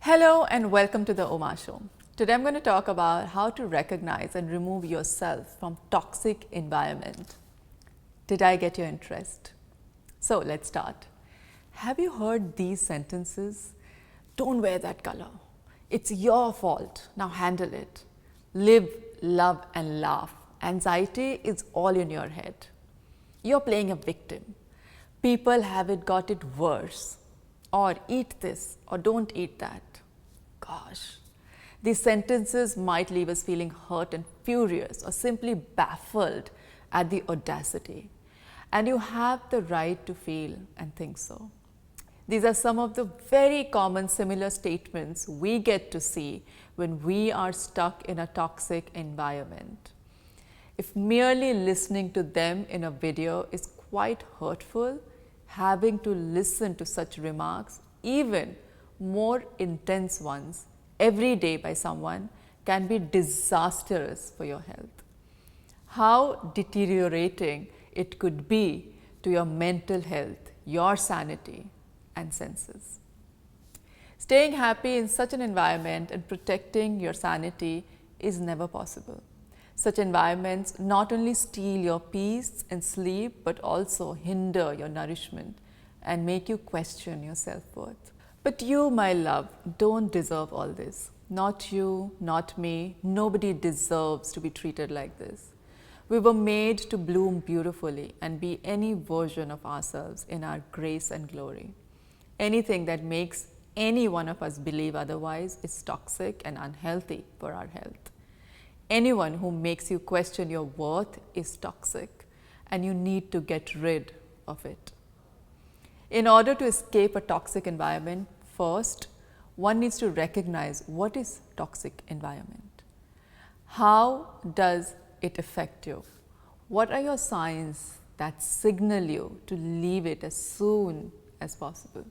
Hello and welcome to the Oma Show. Today I'm going to talk about how to recognize and remove yourself from toxic environment. Did I get your interest? So let's start. Have you heard these sentences? Don't wear that color. It's your fault. Now handle it. Live, love and laugh. Anxiety is all in your head. You're playing a victim. People haven't got it worse. Or eat this or don't eat that. Gosh, these sentences might leave us feeling hurt and furious or simply baffled at the audacity. And you have the right to feel and think so. These are some of the very common similar statements we get to see when we are stuck in a toxic environment. If merely listening to them in a video is quite hurtful, having to listen to such remarks, even more intense ones, every day by someone can be disastrous for your health. How deteriorating it could be to your mental health, your sanity and senses. Staying happy in such an environment and protecting your sanity is never possible. Such environments not only steal your peace and sleep, but also hinder your nourishment and make you question your self-worth. But you, my love, don't deserve all this. Not you, not me, nobody deserves to be treated like this. We were made to bloom beautifully and be any version of ourselves in our grace and glory. Anything that makes any one of us believe otherwise is toxic and unhealthy for our health. Anyone who makes you question your worth is toxic and you need to get rid of it. In order to escape a toxic environment, first, one needs to recognize what is toxic environment. How does it affect you? What are your signs that signal you to leave it as soon as possible?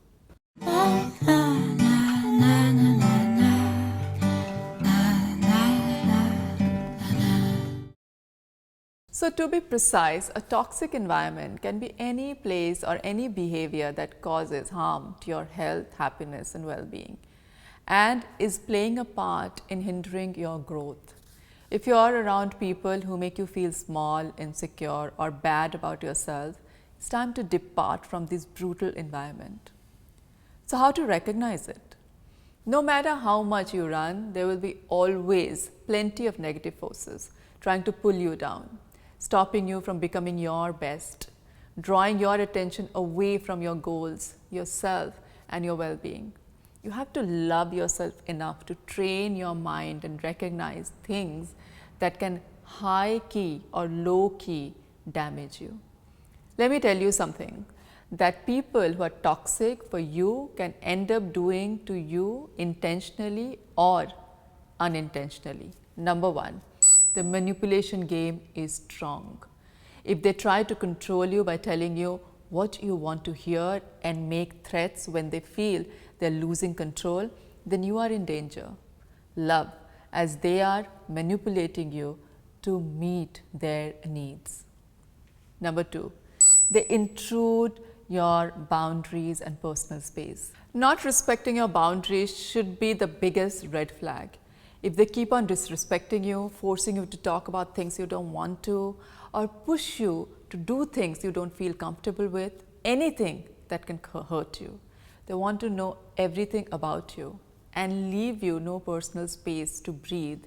So to be precise, a toxic environment can be any place or any behavior that causes harm to your health, happiness and well-being and is playing a part in hindering your growth. If you are around people who make you feel small, insecure or bad about yourself, it's time to depart from this brutal environment. So how to recognize it? No matter how much you run, there will be always plenty of negative forces trying to pull you down, stopping you from becoming your best, drawing your attention away from your goals, yourself and your well-being. You have to love yourself enough to train your mind and recognize things that can high-key or low-key damage you. Let me tell you something that people who are toxic for you can end up doing to you intentionally or unintentionally. Number one, the manipulation game is strong. If they try to control you by telling you what you want to hear and make threats when they feel they're losing control, then you are in danger. Love, as they are manipulating you to meet their needs. Number two, they intrude your boundaries and personal space. Not respecting your boundaries should be the biggest red flag. If they keep on disrespecting you, forcing you to talk about things you don't want to, or push you to do things you don't feel comfortable with, anything that can hurt you. They want to know everything about you and leave you no personal space to breathe.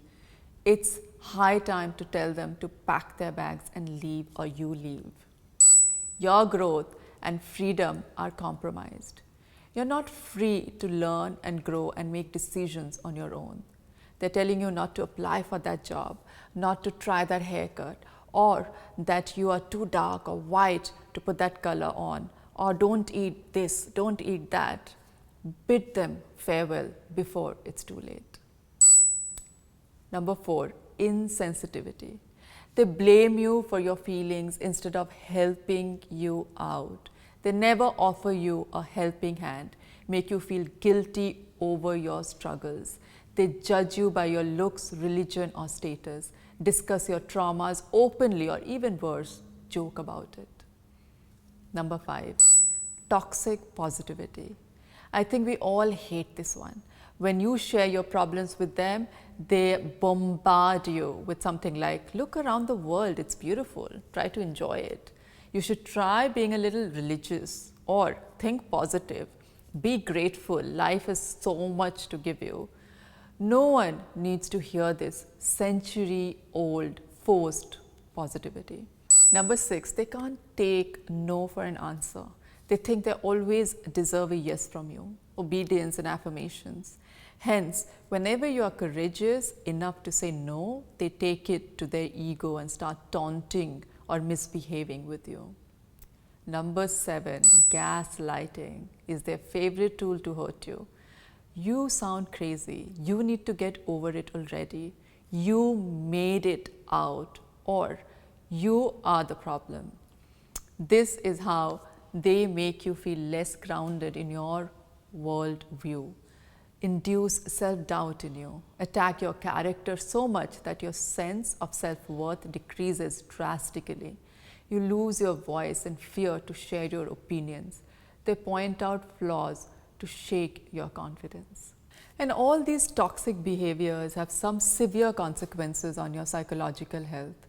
It's high time to tell them to pack their bags and leave, or you leave. Your growth and freedom are compromised. You're not free to learn and grow and make decisions on your own. They're telling you not to apply for that job, not to try that haircut, or that you are too dark or white to put that color on, or don't eat this, don't eat that. Bid them farewell before it's too late. Number four, insensitivity. They blame you for your feelings instead of helping you out. They never offer you a helping hand, make you feel guilty over your struggles. They judge you by your looks, religion or status, discuss your traumas openly or even worse, joke about it. Number five, toxic positivity. I think we all hate this one. When you share your problems with them, they bombard you with something like, look around the world, it's beautiful, try to enjoy it. You should try being a little religious, or think positive, be grateful, life is so much to give you. No one needs to hear this century-old forced positivity. Number 6, they can't take no for an answer. They think they always deserve a yes from you, obedience and affirmations. Hence, whenever you are courageous enough to say no, they take it to their ego and start taunting or misbehaving with you. Number 7, gaslighting is their favorite tool to hurt you. You sound crazy. You need to get over it already. You made it out, or you are the problem. This is how they make you feel less grounded in your world view, induce self-doubt in you, attack your character so much that your sense of self-worth decreases drastically. You lose your voice and fear to share your opinions. They point out flaws to shake your confidence. And all these toxic behaviors have some severe consequences on your psychological health.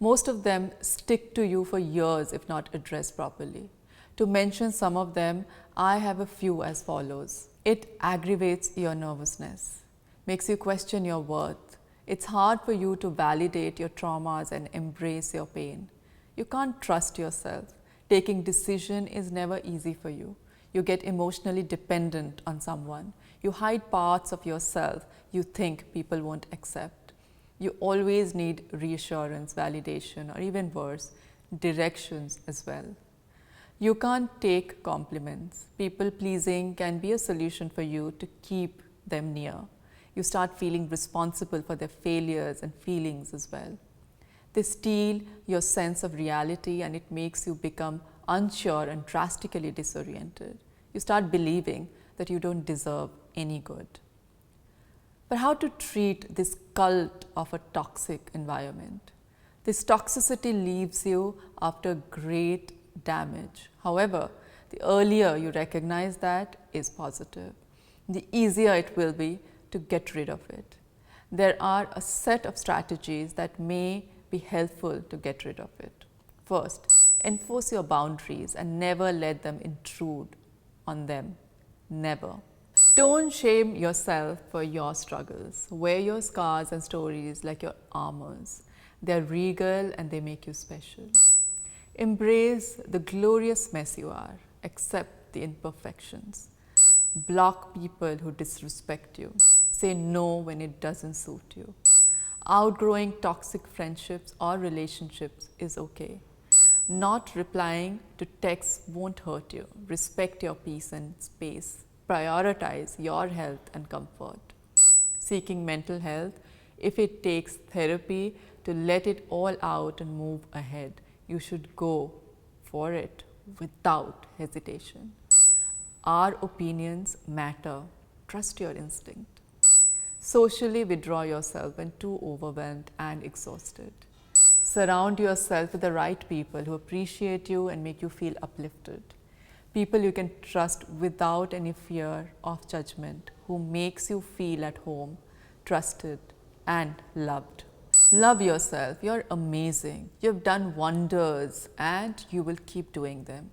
Most of them stick to you for years if not addressed properly. To mention some of them, I have a few as follows. It aggravates your nervousness, makes you question your worth. It's hard for you to validate your traumas and embrace your pain. You can't trust yourself. Taking decision is never easy for you. You get emotionally dependent on someone. You hide parts of yourself you think people won't accept. You always need reassurance, validation, or even worse, directions as well. You can't take compliments. People pleasing can be a solution for you to keep them near. You start feeling responsible for their failures and feelings as well. They steal your sense of reality and it makes you become unsure and drastically disoriented. You start believing that you don't deserve any good. But how to treat this cult of a toxic environment? This toxicity leaves you after great damage. However, the earlier you recognize that is positive, the easier it will be to get rid of it. There are a set of strategies that may be helpful to get rid of it. First, enforce your boundaries and never let them intrude on them. Never. Don't shame yourself for your struggles. Wear your scars and stories like your armors. They're regal and they make you special. Embrace the glorious mess you are. Accept the imperfections. Block people who disrespect you. Say no when it doesn't suit you. Outgrowing toxic friendships or relationships is okay. Not replying to texts won't hurt you. Respect your peace and space. Prioritize your health and comfort. Seeking mental health, if it takes therapy to let it all out and move ahead, you should go for it without hesitation. Our opinions matter. Trust your instinct. Socially withdraw yourself when too overwhelmed and exhausted. Surround yourself with the right people who appreciate you and make you feel uplifted. People you can trust without any fear of judgment, who makes you feel at home, trusted and loved. Love yourself. You're amazing. You've done wonders and you will keep doing them.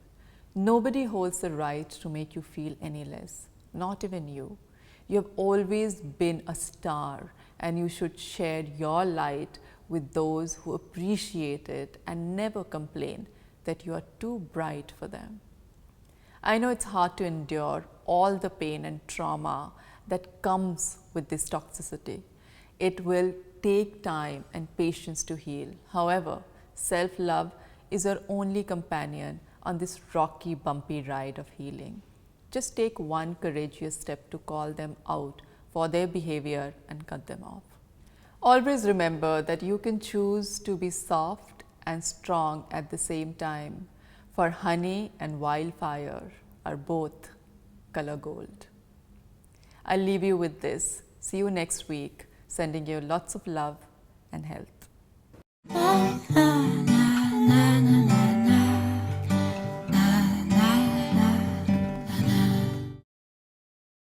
Nobody holds the right to make you feel any less, not even you. You have always been a star and you should share your light with those who appreciate it and never complain that you are too bright for them. I know it's hard to endure all the pain and trauma that comes with this toxicity. It will take time and patience to heal. However, self-love is our only companion on this rocky, bumpy ride of healing. Just take one courageous step to call them out for their behavior and cut them off. Always remember that you can choose to be soft and strong at the same time, for honey and wildfire are both color gold. I'll leave you with this. See you next week, sending you lots of love and health.